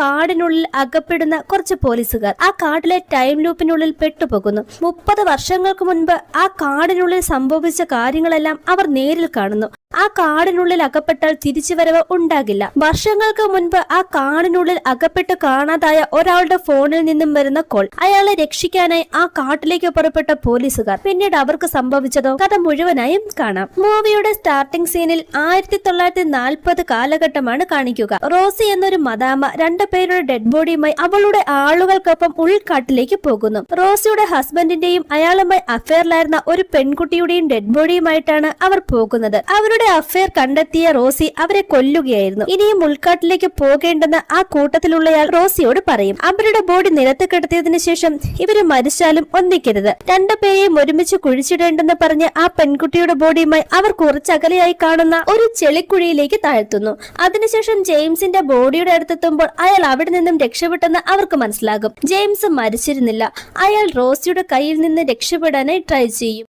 കാടിനുള്ളിൽ അകപ്പെടുന്ന കുറച്ച് പോലീസുകാർ ആ കാട്ടിലെ ടൈം ലൂപ്പിനുള്ളിൽ പെട്ടുപോകുന്നു. 30 വർഷങ്ങൾക്ക് മുൻപ് ആ കാടിനുള്ളിൽ സംഭവിച്ച കാര്യങ്ങളെല്ലാം അവർ നേരിൽ കാണുന്നു. ആ കാടിനുള്ളിൽ അകപ്പെട്ടാൽ തിരിച്ചുവരവ് ഉണ്ടാകില്ല. വർഷങ്ങൾക്ക് മുൻപ് ആ കാടിനുള്ളിൽ അകപ്പെട്ട് കാണാതായ ഒരാളുടെ ഫോണിൽ നിന്നും വരുന്ന കോൾ. അയാളെ രക്ഷിക്കാനായി ആ കാട്ടിലേക്ക് പുറപ്പെട്ട പോലീസുകാർ. പിന്നീട് അവർക്ക് സംഭവിച്ചതോ കഥ മുഴുവനായും കാണാം. മൂവിയുടെ സ്റ്റാർട്ടിംഗ് സീനിൽ 1940 കാലഘട്ടമാണ് കാണിക്കുക. റോസി എന്നൊരു മദാമ 2 പേരുടെ ഡെഡ് ബോഡിയുമായി അവളുടെ ആളുകൾക്കൊപ്പം ഉൾക്കാട്ടിലേക്ക് പോകുന്നു. റോസിയുടെ ഹസ്ബൻഡിന്റെയും അയാളുമായി അഫെയറിലായിരുന്ന ഒരു പെൺകുട്ടിയുടെയും ഡെഡ് ബോഡിയുമായിട്ടാണ് അവർ പോകുന്നത്. അവരുടെ അഫെയർ കണ്ടെത്തിയ റോസി അവരെ കൊല്ലുകയായിരുന്നു. ഇനിയും ഉൾക്കാട്ടിലേക്ക് പോകേണ്ടെന്ന് ആ കൂട്ടത്തിലുള്ളയാൾ റോസിയോട് പറയും. അവരുടെ ബോഡി നിലത്ത് കിടത്തിയതിനു ശേഷം ഇവര് മരിച്ചാലും ഒന്നിക്കരുത്, 2 പേരെയും ഒരുമിച്ച് കുഴിച്ചിടേണ്ടെന്ന് പറഞ്ഞ് ആ പെൺകുട്ടിയുടെ ബോഡിയുമായി അവർ കുറച്ചകലെയായി കാണുന്ന ഒരു ചെളിക്കുഴിയിലേക്ക് താഴ്ത്തുന്നു. അതിനുശേഷം ജെയിംസിന്റെ ബോഡിയുടെ അടുത്തെത്തുമ്പോൾ അയാൾ അവിടെ നിന്നും രക്ഷപ്പെട്ടെന്ന് അവർക്ക് മനസ്സിലാകും. ജെയിംസ് മരിച്ചിരുന്നില്ല. അയാൾ റോസിയുടെ കയ്യിൽ നിന്ന് രക്ഷപ്പെടാനായി ട്രൈ ചെയ്യും.